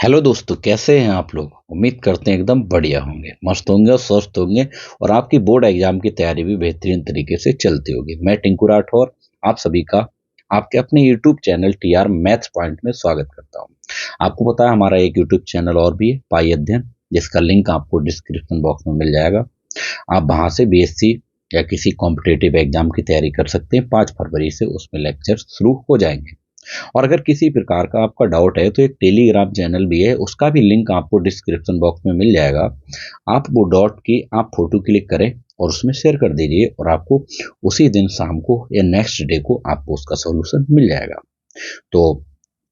Hello दोस्तों, कैसे हैं आप लोग। उम्मीद करते हैं एकदम बढ़िया होंगे, मस्त होंगे और स्वस्थ होंगे और आपकी बोर्ड एग्जाम की तैयारी भी बेहतरीन तरीके से चलती होगी। मैं टिंकू राठौर आप सभी का आपके अपने YouTube channel TR maths point में स्वागत करता हूं। आपको पता है हमारा एक यूट्यूब चैनल और भी है, पाई अध्ययन, जिसका लिंक आपको डिस्क्रिप्शन बॉक्स में मिल जाएगा। आप वहां से बीएससी या किसी कॉम्पिटेटिव एग्जाम की तैयारी कर सकते हैं। 5 फरवरी से उसमें लेक्चर शुरू हो जाएंगे। और अगर किसी प्रकार का आपका डाउट है तो एक टेलीग्राम चैनल भी है, उसका भी लिंक आपको डिस्क्रिप्शन बॉक्स में मिल जाएगा। आप वो डॉट की आप फोटो क्लिक करें और उसमें शेयर कर दीजिए और आपको उसी दिन शाम को या नेक्स्ट डे को आपको उसका सोल्यूशन मिल जाएगा। तो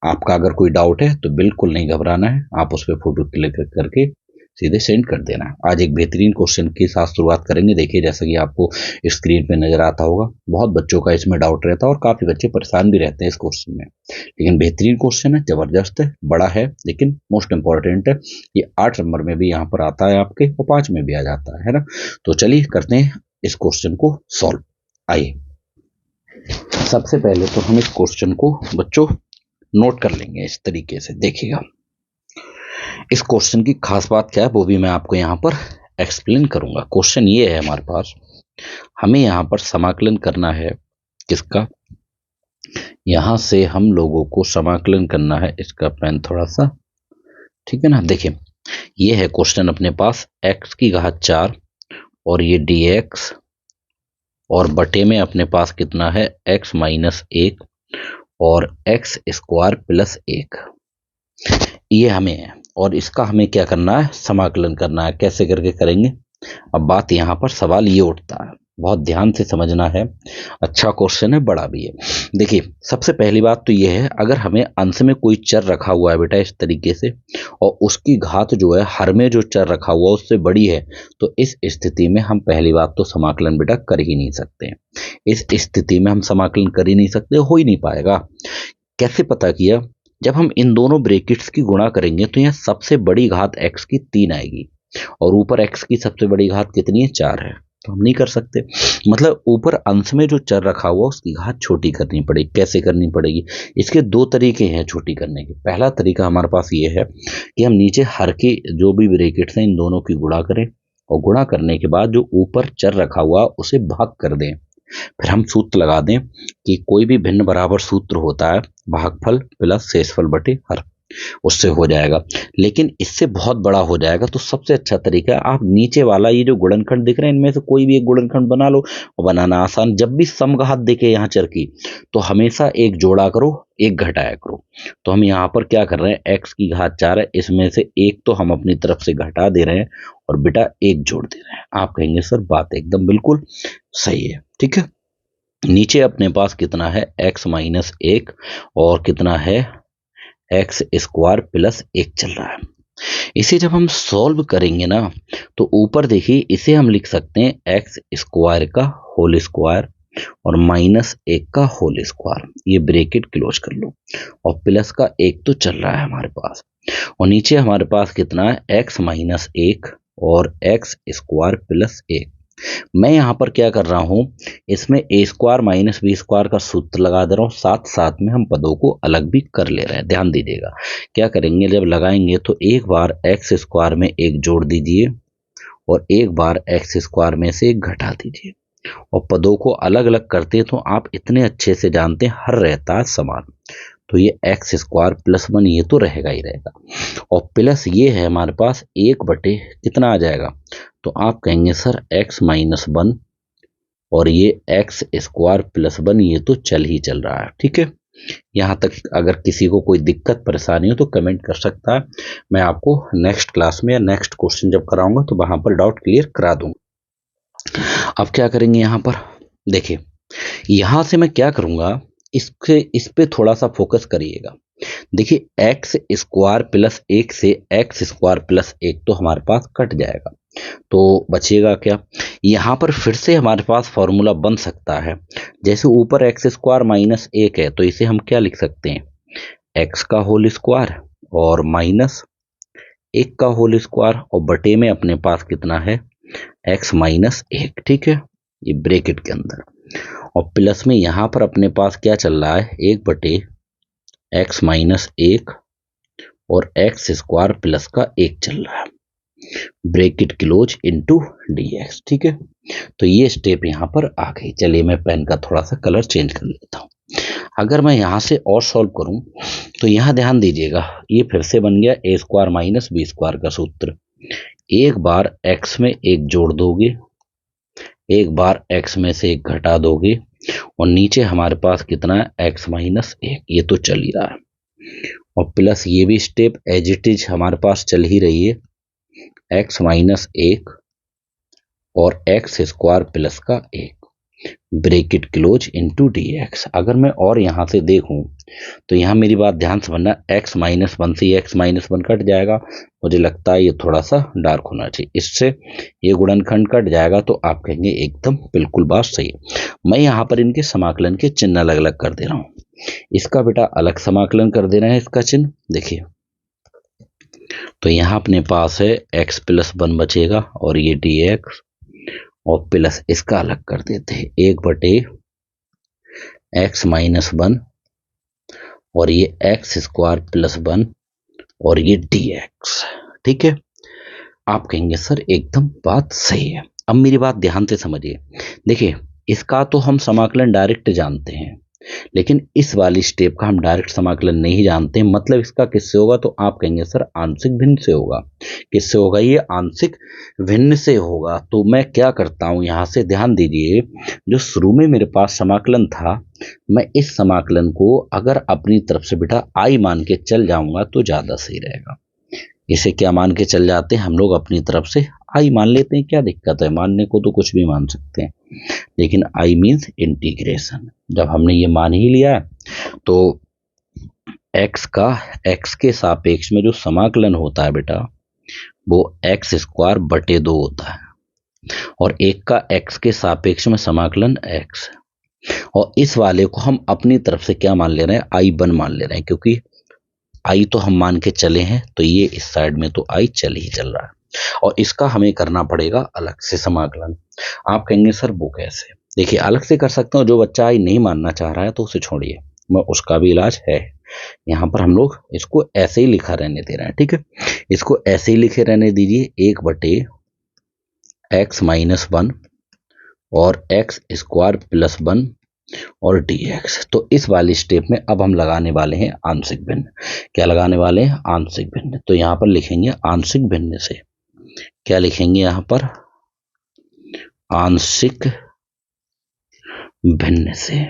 आपका अगर कोई डाउट है तो बिल्कुल नहीं घबराना है, आप उस पर फोटो क्लिक करके सीधे सेंड कर देना है। आज एक बेहतरीन क्वेश्चन के साथ शुरुआत करेंगे। देखिए, जैसा कि आपको स्क्रीन पे नजर आता होगा, बहुत बच्चों का इसमें डाउट रहता है और काफी बच्चे परेशान भी रहते हैं इस क्वेश्चन में। लेकिन बेहतरीन क्वेश्चन है, जबरदस्त है, बड़ा है, लेकिन मोस्ट इंपॉर्टेंट है। ये 8 नंबर में भी यहाँ पर आता है आपके और 5 में भी आ जाता है ना। तो चलिए करते हैं इस क्वेश्चन को सॉल्व। आइए, सबसे पहले तो हम इस क्वेश्चन को बच्चों नोट कर लेंगे इस तरीके से। देखिएगा, इस क्वेश्चन की खास बात क्या है वो भी मैं आपको यहाँ पर एक्सप्लेन करूंगा। क्वेश्चन ये है, हमारे पास हमें यहाँ पर समाकलन करना है। किसका? यहाँ से हम लोगों को समाकलन करना है। इसका पेन थोड़ा सा ठीक है ना। देखिए, ये है क्वेश्चन अपने पास, x की घात 4 और ये dx और बटे में अपने पास कितना है, x माइनस 1 और x स्क्वायर प्लस 1। ये हमें है और इसका हमें क्या करना है, समाकलन करना है। कैसे करके करेंगे? अब बात यहाँ पर सवाल ये उठता है, बहुत ध्यान से समझना है। अच्छा क्वेश्चन है, बड़ा भी है। देखिए, सबसे पहली बात तो ये है, अगर हमें अंश में कोई चर रखा हुआ है बेटा इस तरीके से और उसकी घात जो है हर में जो चर रखा हुआ उससे बड़ी है, तो इस स्थिति में हम पहली बात तो समाकलन बेटा कर ही नहीं सकते। इस स्थिति में हम समाकलन कर ही नहीं सकते, हो ही नहीं पाएगा। कैसे पता किया? जब हम इन दोनों ब्रैकेट्स की गुणा करेंगे तो यहाँ सबसे बड़ी घात x की 3 आएगी और ऊपर x की सबसे बड़ी घात कितनी है, 4 है। तो हम नहीं कर सकते। मतलब ऊपर अंश में जो चर रखा हुआ उसकी घात छोटी करनी पड़ेगी। कैसे करनी पड़ेगी? इसके दो तरीके हैं छोटी करने के। पहला तरीका हमारे पास ये है कि हम नीचे हर के जो भी ब्रैकेट्स हैं इन दोनों की गुणा करें और गुणा करने के बाद जो ऊपर चर रखा हुआ उसे भाग कर दें। फिर हम सूत्र लगा दें कि कोई भी भिन्न बराबर सूत्र होता है भागफल प्लस शेषफल बटे हर, उससे हो जाएगा। लेकिन इससे बहुत बड़ा हो जाएगा, तो सबसे अच्छा तरीका है आप नीचे वाला ये जो गुणनखंड दिख रहे हैं इनमें से कोई भी एक गुणनखंड बना लो। और बनाना आसान, जब भी समघात दिखे यहाँ चर की तो हमेशा एक जोड़ा करो, एक घटाया करो। तो हम यहाँ पर क्या कर रहे हैं, x की घात 4 है, इसमें से एक तो हम अपनी तरफ से घटा दे रहे हैं और बेटा एक जोड़ दे रहे हैं। आप कहेंगे सर बात एकदम बिल्कुल सही है, ठीक है। नीचे अपने पास कितना है, x माइनस 1 और कितना है, एक्स स्क्वायर प्लस 1 चल रहा है। इसे जब हम सॉल्व करेंगे ना तो ऊपर देखिए, इसे हम लिख सकते हैं एक्स स्क्वायर का होल स्क्वायर और माइनस 1 का होल स्क्वायर। ये ब्रैकेट क्लोज कर लो और प्लस का 1 तो चल रहा है हमारे पास और नीचे हमारे पास कितना है, एक्स माइनस 1 और एक्स स्क्वायर प्लस 1। मैं यहाँ पर क्या कर रहा हूँ, इसमें ए स्क्वायर माइनस बी स्क्वायर का सूत्र लगा दे रहा हूँ, साथ साथ में हम पदों को अलग भी कर ले रहे हैं। ध्यान दीजिएगा, क्या करेंगे, जब लगाएंगे तो एक बार एक्स स्क्वायर में एक जोड़ दीजिए और एक बार एक्स स्क्वायर में से एक घटा दीजिए और पदों को अलग अलग करते हैं। तो आप इतने अच्छे से जानते हैं हर रहता है समान, तो ये एक्स स्क्वायर प्लस 1 ये तो रहेगा ही रहेगा और प्लस ये है हमारे पास 1 बटे कितना आ जाएगा, तो आप कहेंगे सर x माइनस 1 और ये एक्स स्क्वायर प्लस 1 ये तो चल ही चल रहा है, ठीक है। यहाँ तक अगर किसी को कोई दिक्कत परेशानी हो तो कमेंट कर सकता है, मैं आपको नेक्स्ट क्लास में या नेक्स्ट क्वेश्चन जब कराऊंगा तो वहां पर डाउट क्लियर करा दूंगा। अब क्या करेंगे, यहाँ पर देखिए, यहाँ से मैं क्या करूंगा, इस पे थोड़ा सा फोकस करिएगा। देखिए, एक्स स्क्वायर प्लस 1 से एक्स स्क्वायर प्लस 1 तो हमारे पास कट जाएगा, तो बचेगा क्या, यहाँ पर फिर से हमारे पास फॉर्मूला बन सकता है। जैसे ऊपर एक्स स्क्वायर माइनस 1 है तो इसे हम क्या लिख सकते हैं, एक्स का होल स्क्वायर और माइनस 1 का होल स्क्वायर और बटे में अपने पास कितना है, एक्स माइनस 1, ठीक है, ये ब्रैकेट के अंदर। और प्लस में यहाँ पर अपने पास क्या चल रहा है, 1 बटे एक्स माइनस 1 और एक्स स्क्वायर प्लस का 1 चल रहा है, ब्रैकेट क्लोज इनटू dx। ठीक है, तो ये स्टेप यहाँ पर आ गई। चलिए मैं पेन का थोड़ा सा कलर चेंज कर लेता हूँ। अगर मैं यहाँ से और सॉल्व करूँ तो यहाँ ध्यान दीजिएगा, ये फिर से बन गया ए स्क्वायर माइनस बी स्क्वायर का सूत्र। एक बार x में 1 जोड़ दोगे, एक बार x में से 1 घटा दोगे, और नीचे हमारे पास कितना है x माइनस 1, ये तो चल ही रहा है, और प्लस ये भी स्टेप एज इट इज हमारे पास चल ही रही है, x माइनस 1 और एक्स स्क्वायर प्लस का 1, ब्रैकेट क्लोज इनटू dx। अगर मैं और यहाँ से देखूं तो यहाँ मेरी बात ध्यान से बनना, x माइनस 1 से x माइनस 1 कट जाएगा, मुझे लगता है ये थोड़ा सा डार्क होना चाहिए, इससे ये गुणनखंड कट जाएगा, तो आप कहेंगे एकदम बिल्कुल बात सही है। मैं यहाँ पर इनके समाकलन के चिन्ह अलग अलग कर दे रहा हूँ, इसका बेटा अलग समाकलन कर देना है, इसका चिन्ह देखिए। तो यहाँ अपने पास है x प्लस 1 बचेगा और ये dx, और प्लस इसका अलग कर देते हैं 1/, x माइनस 1 और ये एक्स स्क्वायर प्लस 1 और ये dx। ठीक है, आप कहेंगे सर एकदम बात सही है। अब मेरी बात ध्यान से समझिए, देखिए इसका तो हम समाकलन डायरेक्ट जानते हैं, लेकिन इस वाली स्टेप का हम डायरेक्ट समाकलन नहीं जानते, मतलब इसका किससे होगा, तो आप कहेंगे सर आंशिक भिन्न से होगा। किससे होगा, ये आंशिक भिन्न से होगा। तो मैं क्या करता हूं, यहां से ध्यान दीजिए, जो शुरू में मेरे पास समाकलन था, मैं इस समाकलन को अगर अपनी तरफ से बेटा आई मान के चल जाऊंगा तो ज्यादा सही रहेगा। इसे क्या मान के चल जाते हैं हम लोग, अपनी तरफ से आई मान लेते हैं, क्या दिक्कत है, मानने को तो कुछ भी मान सकते हैं, लेकिन आई मीन्स इंटीग्रेशन। जब हमने ये मान ही लिया तो x का x के सापेक्ष में जो समाकलन होता है बेटा, वो x स्क्वायर बटे 2 होता है, और एक का x के सापेक्ष में समाकलन x, और इस वाले को हम अपनी तरफ से क्या मान ले रहे हैं, I1 मान ले रहे हैं, क्योंकि आई तो हम मान के चले हैं, तो ये इस साइड में तो आई चल ही चल रहा है, और इसका हमें करना पड़ेगा अलग से समाकलन। आप कहेंगे सर वो कैसे, देखिए अलग से कर सकते हो, जो बच्चा आई नहीं मानना चाह रहा है तो उसे छोड़िए, मैं उसका भी इलाज है। यहाँ पर हम लोग इसको ऐसे ही लिखा रहने दे रहे हैं, ठीक है, इसको ऐसे ही लिखे रहने दीजिए, 1/x माइनस 1 और एक्स स्क्वायर प्लस 1 और dx। तो इस वाली स्टेप में अब हम लगाने वाले हैं आंशिक भिन्न। क्या लगाने वाले हैं, आंशिक भिन्न। तो यहाँ पर लिखेंगे आंशिक भिन्न से, क्या लिखेंगे यहाँ पर, आंशिक भिन्न से,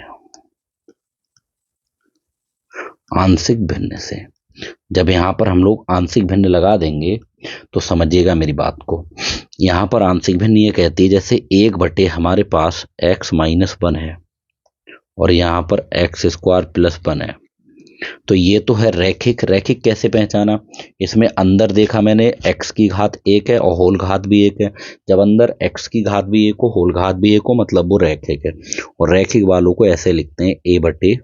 आंशिक भिन्न से। जब यहाँ पर हम लोग आंशिक भिन्न लगा देंगे तो समझिएगा मेरी बात को, यहाँ पर आंशिक भिन्न ये कहती है, जैसे 1/, हमारे पास x माइनस 1 है और यहाँ पर एक्स स्क्वायर प्लस 1 है, तो ये तो है रैखिक। रैखिक कैसे पहचाना, इसमें अंदर देखा मैंने x की घात 1 है और होल घात भी 1 है, जब अंदर x की घात भी 1 हो होल घात भी 1 हो, मतलब वो रैखिक है। और रैखिक वालों को ऐसे लिखते हैं a/,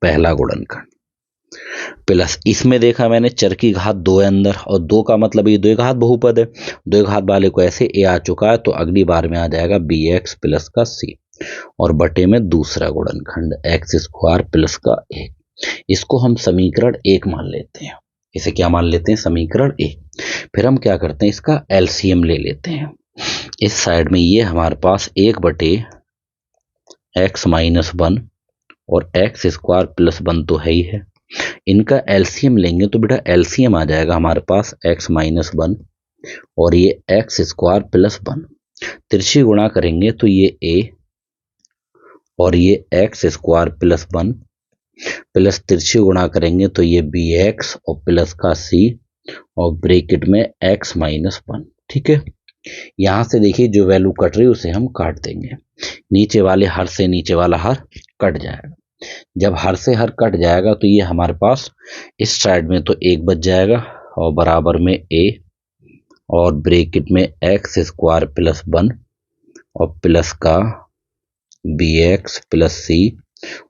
पहला गुणनखंड, प्लस इसमें देखा मैंने चर की घात 2 है अंदर, और 2 का मतलब ये द्विघात बहुपद है, द्विघात वाले को ऐसे a आ चुका है, तो अगली बार में आ जाएगा bx प्लस का c, और बटे में दूसरा गुणनखंड एक्स स्क्वायर प्लस का 1। इसको हम समीकरण 1 मान लेते हैं, इसे क्या मान लेते हैं, समीकरण 1। फिर हम क्या करते हैं, इसका एलसीएम ले लेते हैं। इस साइड में ये हमारे पास 1/x माइनस 1 और एक्स स्क्वायर प्लस 1 तो है ही है, इनका एलसीएम लेंगे तो बेटा एलसीएम आ जाएगा हमारे पास x माइनस 1 और ये एक्स स्क्वायर प्लस 1, तिरछी गुणा करेंगे तो ये a और ये एक्स स्क्वायर प्लस 1, प्लस तिरछी गुणा करेंगे तो ये bx और प्लस का c और ब्रैकेट में x माइनस 1। ठीक है, यहां से देखिए जो वैल्यू कट रही है उसे हम काट देंगे, नीचे वाले हर से नीचे वाला हर कट जाएगा। जब हर से हर कट जाएगा तो ये हमारे पास इस साइड में तो 1 बच जाएगा और बराबर में a और ब्रैकेट में एक्स स्क्वायर प्लस 1 और प्लस का bx प्लस c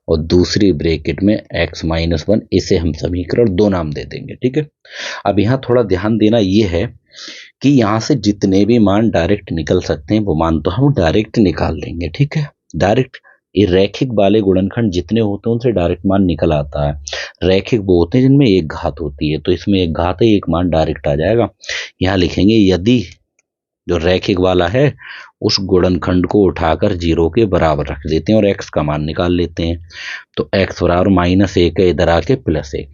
और दूसरी ब्रैकेट में x माइनस 1, इसे हम समीकरण 2 नाम दे देंगे। ठीक है, अब यहाँ थोड़ा ध्यान देना ये है कि यहाँ से जितने भी मान डायरेक्ट निकल सकते हैं वो मान तो हम डायरेक्ट निकाल लेंगे। ठीक है, डायरेक्ट ये रैखिक वाले गुणनखंड जितने होते हैं उनसे डायरेक्ट मान निकल आता है। रैखिक वो होते हैं जिनमें एक घात होती है, तो इसमें एक घात है, एक मान डायरेक्ट आ जाएगा। यहाँ लिखेंगे यदि जो रैखिक वाला है उस गुणनखंड को उठाकर 0 के बराबर रख देते हैं और x का मान निकाल लेते हैं। तो x बराबर -1 है, इधर आके +1।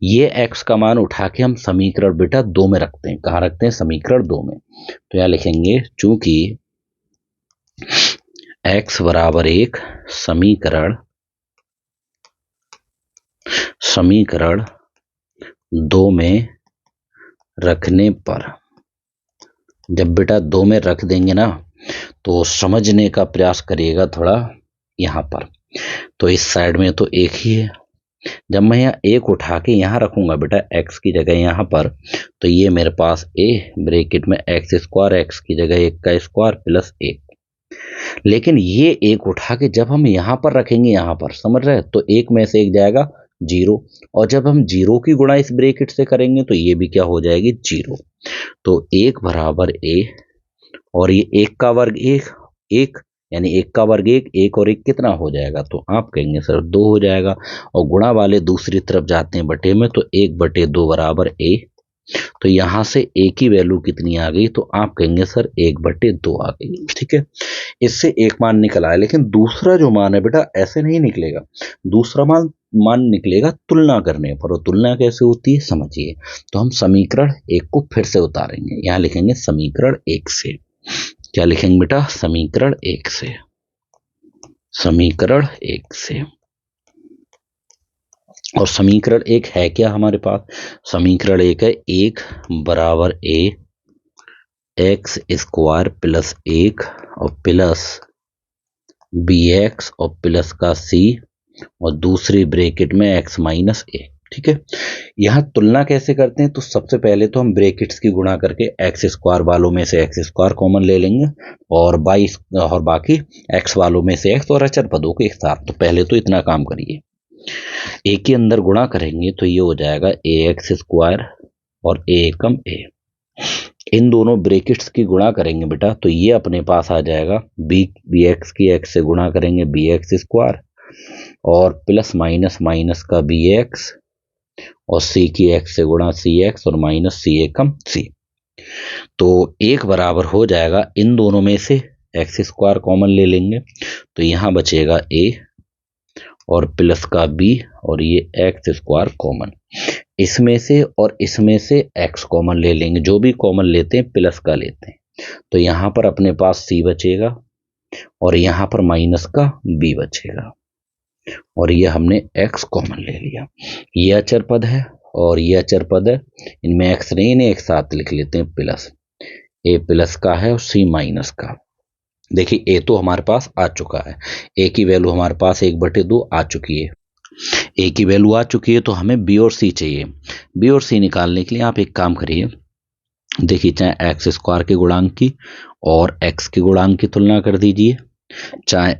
ये x का मान उठा के हम समीकरण बेटा 2 में रखते हैं। कहाँ रखते हैं? समीकरण 2 में। तो यहाँ लिखेंगे चूंकि x बराबर 1 समीकरण 2 में रखने पर, जब बेटा 2 में रख देंगे ना तो समझने का प्रयास करिएगा थोड़ा। यहाँ पर तो इस साइड में तो 1 ही है, जब मैं यहाँ 1 उठा के यहाँ रखूंगा बेटा x की जगह यहाँ पर, तो ये मेरे पास a ब्रैकेट में x² x की जगह 1 का स्क्वायर +1। लेकिन ये 1 उठा के जब हम यहाँ पर रखेंगे, यहाँ पर समझ रहे हैं, तो 1 में से 1 जाएगा 0, और जब हम 0 की गुणा इस ब्रैकेट से करेंगे तो ये भी क्या हो जाएगी? 0। तो 1 बराबर a, और ये 1 का वर्ग 1 यानी 1 का वर्ग 1 और 1 कितना हो जाएगा? तो आप कहेंगे सर 2 हो जाएगा, और गुणा वाले दूसरी तरफ जाते हैं बटे में, तो 1/2 बराबर a। तो यहाँ से a की वैल्यू कितनी आ गई? तो आप कहेंगे सर 1/2 आ गई। ठीक है, इससे एक मान निकल आया। लेकिन दूसरा जो मान है बेटा ऐसे नहीं निकलेगा, दूसरा मान निकलेगा तुलना करने पर। और तुलना कैसे होती है समझिए। तो हम समीकरण 1 को फिर से उतारेंगे, यहाँ लिखेंगे समीकरण 1 से। क्या लिखेंगे बेटा? समीकरण 1 से। समीकरण 1 से, और समीकरण 1 है क्या हमारे पास? समीकरण 1 है 1 बराबर a x² +1 और प्लस bx और प्लस का c और दूसरी ब्रैकेट में x - a। ठीक है, यहाँ तुलना कैसे करते हैं? तो सबसे पहले तो हम ब्रैकेट्स की गुणा करके x² वालों में से x² कॉमन ले लेंगे, और बाकी x वालों में से x और अचर पदों के एक साथ। तो पहले तो इतना काम करिए, a के अंदर गुणा करेंगे तो ये हो जाएगा ax² और a एकम a। इन दोनों ब्रैकेट्स की गुणा करेंगे बेटा तो ये अपने पास आ जाएगा bx की x से गुणा करेंगे bx² और प्लस माइनस का bx और c की x से गुणा cx और माइनस c एकम c। तो 1 बराबर हो जाएगा, इन दोनों में से x² कॉमन ले लेंगे तो यहाँ बचेगा a और प्लस का b और ये x² कॉमन। इसमें से और इसमें से x कॉमन ले लेंगे, जो भी कॉमन लेते हैं प्लस का लेते हैं। तो यहाँ पर अपने पास c बचेगा और यहाँ पर माइनस का b बचेगा, और ये हमने x कॉमन ले लिया। ये अचर पद है और ये अचर पद है, इनमें x नहीं, इन्हें एक साथ लिख लेते हैं प्लस। a प्लस का है और c माइनस का। देखिए a तो हमारे पास आ चुका है, a की वैल्यू हमारे पास 1/2 आ चुकी है। a की वैल्यू आ चुकी है तो हमें b और c चाहिए। b और c निकालने के लिए आप एक काम करिए, देखिए चाहे x² के गुणांक की और x के गुणांक की तुलना कर दीजिए, चाहे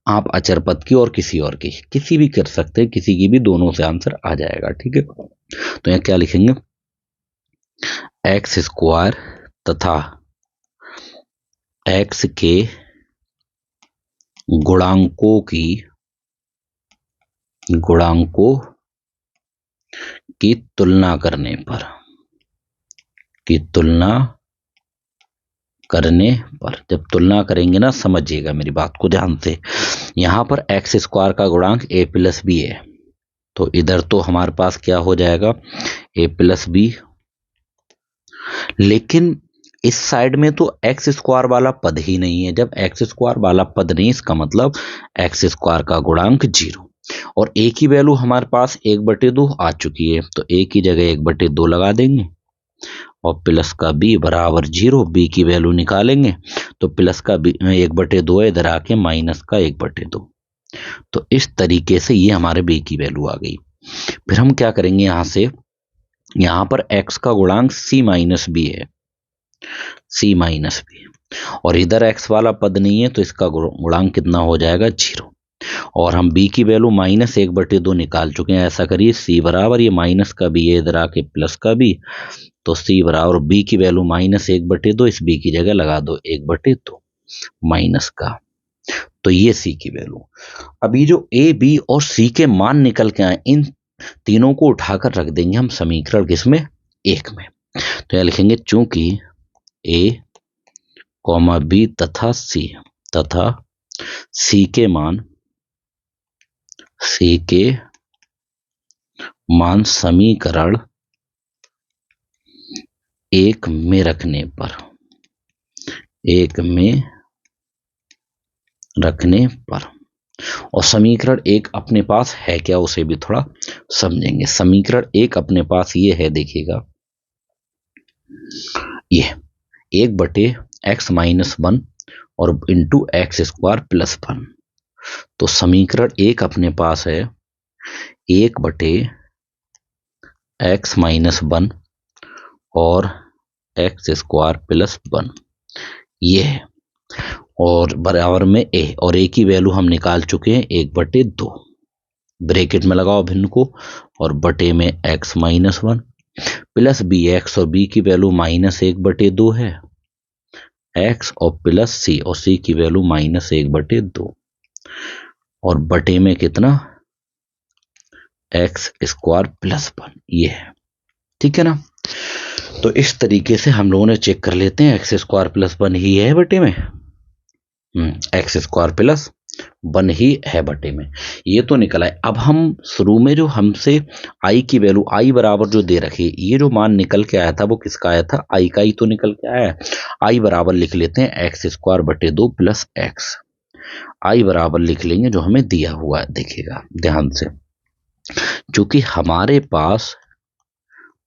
आप अचर पद की और किसी की, किसी भी कर सकते हैं, किसी की भी, दोनों से आंसर आ जाएगा। ठीक है, तो यहाँ क्या लिखेंगे? x² तथा x के गुणांकों की तुलना करने पर, जब तुलना करेंगे ना, समझिएगा मेरी बात को ध्यान से। यहाँ पर x² का गुणांक a + b है, तो इधर तो हमारे पास क्या हो जाएगा? a + b। लेकिन इस साइड में तो x² वाला पद ही नहीं है। जब x² वाला पद नहीं, इसका मतलब x² का गुणांक 0, और a की वैल्यू हमारे पास 1/2 आ चुकी है, तो a की जगह 1/2 लगा देंगे और प्लस का b बराबर 0। b की वैल्यू निकालेंगे तो प्लस का 1/2 है, इधर आके माइनस का 1/2। तो इस तरीके से ये हमारे b की वैल्यू आ गई। फिर हम क्या करेंगे, यहाँ पर x का गुणांक c - b है, और इधर x वाला पद नहीं है तो इसका गुणांक कितना हो जाएगा? 0। और हम b की वैल्यू -1/2 निकाल चुके हैं। ऐसा करिए c बराबर, ये माइनस का b है, इधर आके प्लस का b, तो c बराबर b की वैल्यू -1/2, इस b की जगह लगा दो 1/2 माइनस का तो ये सी की वैल्यू। अब ये जो ए बी और सी के मान निकल के आए, इन तीनों को उठाकर रख देंगे हम समीकरण किसमें, एक में। तो यहां लिखेंगे चूंकि ए कॉमा बी तथा सी के मान समीकरण एक में रखने पर और समीकरण एक अपने पास है क्या, उसे भी थोड़ा समझेंगे। समीकरण एक अपने पास ये है, देखिएगा, ये 1/x-1 और इंटू x² + 1। तो समीकरण एक अपने पास है 1/x-1 और x² + 1, ये है, और बराबर में ए, और ए की वैल्यू हम निकाल चुके हैं 1/2। ब्रैकेट में लगाओ भिन्न को, और बटे में x-1 प्लस बी, एक्स और बी की वैल्यू -1/2 है, x और प्लस सी, और सी की वैल्यू -1/2, और बटे में कितना, x² + 1, ये है। ठीक है ना। तो इस तरीके से हम लोगों ने चेक कर लेते हैं, x² + 1 ही है बटे में, x² + 1 ही है बटे में, ये तो निकला है। अब हम शुरू में जो हमसे i की वैल्यू, i बराबर जो दे रखी, ये जो मान निकल के आया था वो किसका आया था, i का ही तो निकल के आया है। i बराबर लिख लेते हैं x² + 2 + x, i बराबर लिख लेंगे जो हमें दिया हुआ है। देखिएगा ध्यान से, क्योंकि हमारे पास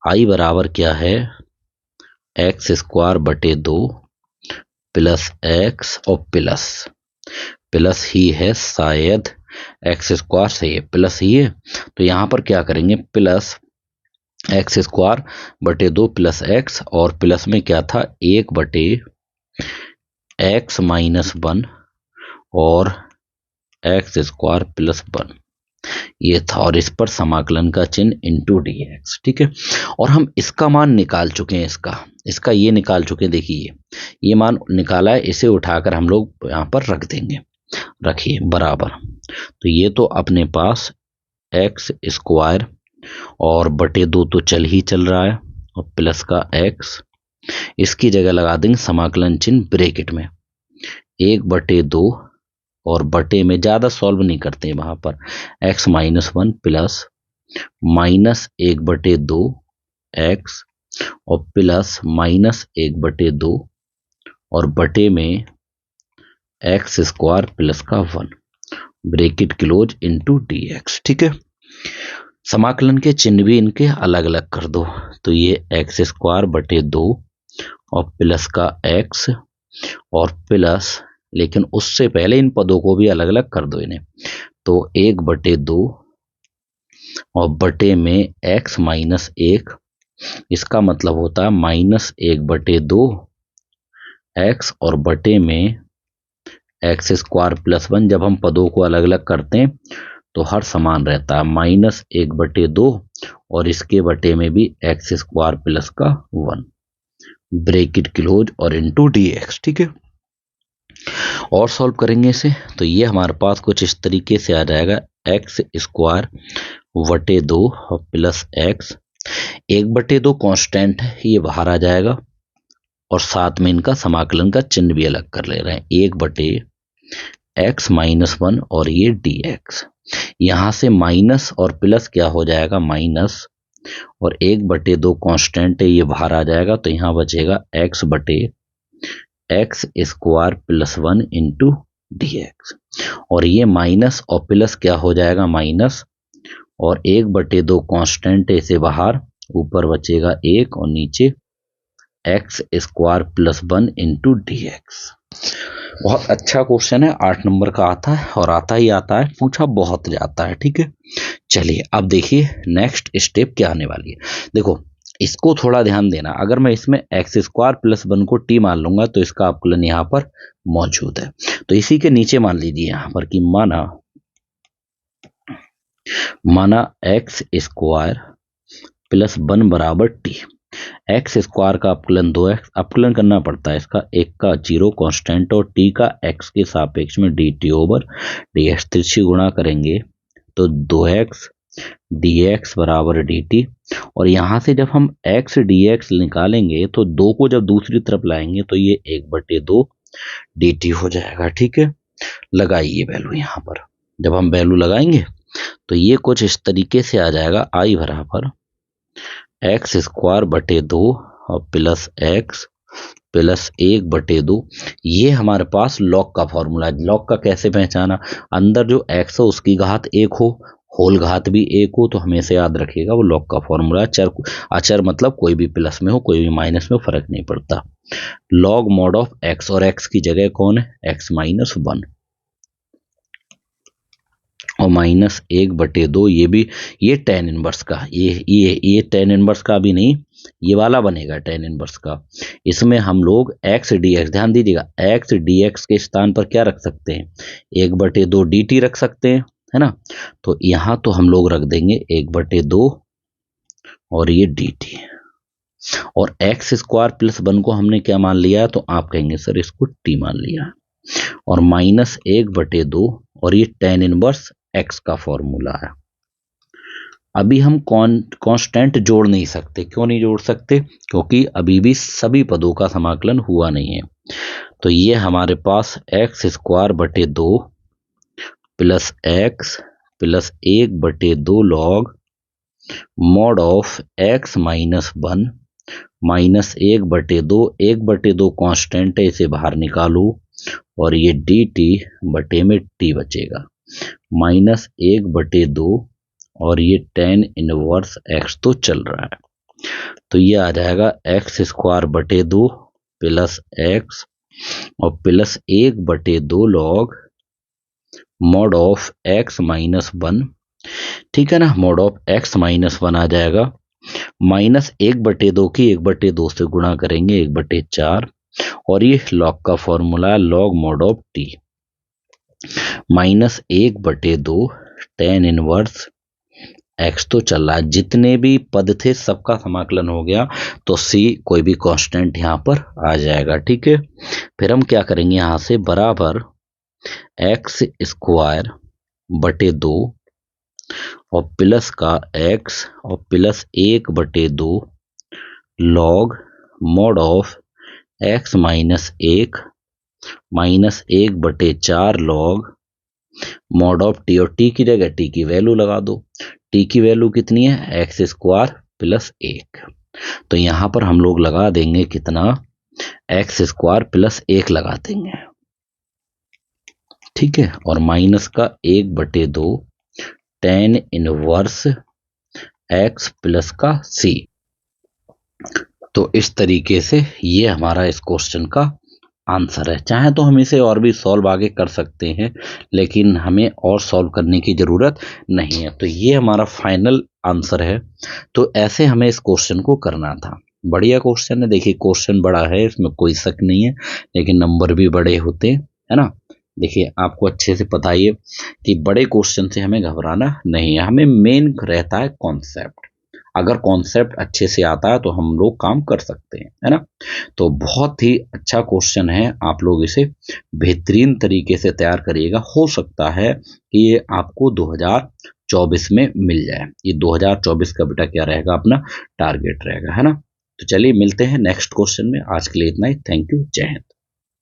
i बराबर क्या है, x² / 2 + x और प्लस ही है, शायद x² से ये प्लस ही है, तो यहां पर क्या करेंगे, प्लस x² / 2 + x, और प्लस में क्या था, 1/x-1 और x² + 1, ये था, और इस पर समाकलन का चिन्ह इंटू dx। ठीक है, और हम इसका मान निकाल चुके हैं, इसका ये निकाल चुके हैं। देखिए ये मान निकाला है, इसे उठाकर हम लोग यहाँ पर रख देंगे। रखिए बराबर, तो ये तो अपने पास x² और बटे 2 तो चल रहा है, और प्लस का x, इसकी जगह लगा देंगे समाकलन चिन्ह ब्रैकेट में, 1/2, और बटे में ज्यादा सॉल्व नहीं करते हैं वहां पर, x-1 प्लस -1/2 x और प्लस -1/2 और बटे में x² + 1 bracket close into dx। ठीक है, समाकलन के चिन्ह भी इनके अलग अलग कर दो, तो ये x² / 2 और प्लस का x, और प्लस, लेकिन उससे पहले इन पदों को भी अलग अलग कर दो इन्हें, तो 1/2 और बटे में x-1, इसका मतलब होता है -1/2 x और बटे में x² + 1। जब हम पदों को अलग अलग करते हैं तो हर समान रहता है, -1/2 और इसके बटे में भी x² + 1 ब्रैकेट क्लोज और इंटू dx। ठीक है, और सॉल्व करेंगे इसे, तो ये हमारे पास कुछ इस तरीके से आ जाएगा, x² / 2 प्लस x, 1/2 कांस्टेंट है, ये बाहर आ जाएगा, और साथ में इनका समाकलन का चिन्ह भी अलग कर ले रहे हैं, 1/x-1 और ये dx, यहां से माइनस और प्लस क्या हो जाएगा, माइनस, और 1/2 कांस्टेंट है, ये बाहर आ जाएगा, तो यहां बचेगा x/x² + 1 इंटू dx, और ये माइनस और प्लस क्या हो जाएगा, माइनस, और 1/2 कांस्टेंट है, इसे बाहर, ऊपर बचेगा 1 और नीचे x² + 1 इंटू dx। बहुत अच्छा क्वेश्चन है, 8 नंबर का आता है, और आता ही आता है, पूछा बहुत जाता है। ठीक है, चलिए अब देखिए नेक्स्ट स्टेप क्या आने वाली है। देखो इसको थोड़ा ध्यान देना, अगर मैं इसमें x² + 1 को t मान लूंगा तो इसका अवकलन यहाँ पर मौजूद है, तो इसी के नीचे मान लीजिए यहाँ पर कि माना x² + 1 = t, एक्स स्क्वायर का अपकलन 2x अपकलन करना पड़ता है इसका, एक का 0 कांस्टेंट और t का x के सापेक्ष में dt ओवर dx, तिरछी गुणा करेंगे तो 2x dx बराबर dt। और यहाँ से जब हम x dx निकालेंगे तो 2 को जब दूसरी तरफ लाएंगे तो ये 1/2 dt हो जाएगा। ठीक है, लगाइए वैल्यू यहाँ पर। जब हम वैल्यू लगाएंगे तो ये कुछ इस तरीके से आ जाएगा, i बराबर एक्स स्क्वायर बटे 2 और प्लस एक्स प्लस 1/2। ये हमारे पास लॉग का फॉर्मूला है। लॉग का कैसे पहचाना, अंदर जो x हो उसकी घात 1 हो, होल घात भी 1 हो, तो हमेशा याद रखिएगा वो लॉग का फॉर्मूला है। अचर मतलब कोई भी प्लस में हो कोई भी माइनस में, फर्क नहीं पड़ता। लॉग मॉड ऑफ x, और x की जगह कौन है, x-1 और -1/2। ये भी ये tan इनवर्स का, ये tan इनवर्स का भी नहीं, ये वाला बनेगा tan इनवर्स का। इसमें हम लोग x dx, ध्यान दीजिएगा, x dx के स्थान पर क्या रख सकते हैं, 1/2 dt रख सकते हैं, है ना। तो यहाँ तो हम लोग रख देंगे 1/2 और ये dt, और एक्स स्क्वायर प्लस 1 को हमने क्या मान लिया है, तो आप कहेंगे सर इसको t मान लिया है, और -1/2 और ये tan इनवर्स x का फॉर्मूला है। अभी हम कांस्टेंट जोड़ नहीं सकते। क्यों नहीं जोड़ सकते, क्योंकि अभी भी सभी पदों का समाकलन हुआ नहीं है। तो ये हमारे पास x² 2 plus x plus 1/2 log mod of x-1 -1/2 constant है, इसे बाहर निकालो और ये dt बटे में t बचेगा, -1/2 और ये tan इनवर्स x तो चल रहा है, तो ये आ जाएगा x² 2 प्लस x और plus 1/2 log mod of x-1। ठीक है ना, मॉड ऑफ x-1 आ जाएगा, -1/2 की 1/2 से गुणा करेंगे 1/4, और ये लॉग का फॉर्मूला है log mod of t, -1/2 tan inverse x तो चल रहा है। जितने भी पद थे सबका समाकलन हो गया, तो c कोई भी कांस्टेंट यहाँ पर आ जाएगा। ठीक है, फिर हम क्या करेंगे, यहाँ से बराबर x² 2 और प्लस का x और plus 1/2 log mod of x-1 -1/4 log mod of t, और t की जगह t की वैल्यू लगा दो। t की वैल्यू कितनी है, x² प्लस 1, तो यहाँ पर हम लोग लगा देंगे कितना, x² प्लस 1 लगा देंगे। ठीक है, और माइनस का 1/2 tan इनवर्स x प्लस का c। तो इस तरीके से ये हमारा इस क्वेश्चन का आंसर है। चाहे तो हम इसे और भी सॉल्व आगे कर सकते हैं, लेकिन हमें और सॉल्व करने की ज़रूरत नहीं है। तो ये हमारा फाइनल आंसर है। तो ऐसे हमें इस क्वेश्चन को करना था। बढ़िया क्वेश्चन है, देखिए क्वेश्चन बड़ा है, इसमें कोई शक नहीं है, लेकिन नंबर भी बड़े होते हैं, है ना। देखिए आपको अच्छे से पता ही है कि बड़े क्वेश्चन से हमें घबराना नहीं है, हमें मेन रहता है कॉन्सेप्ट। अगर कॉन्सेप्ट अच्छे से आता है तो हम लोग काम कर सकते हैं, है ना। तो बहुत ही अच्छा क्वेश्चन है, आप लोग इसे बेहतरीन तरीके से तैयार करिएगा। हो सकता है कि ये आपको 2024 में मिल जाए। ये 2024 का बेटा क्या रहेगा, अपना टारगेट रहेगा, है ना। तो चलिए मिलते हैं नेक्स्ट क्वेश्चन में। आज के लिए इतना ही। थैंक यू, जय हिंद।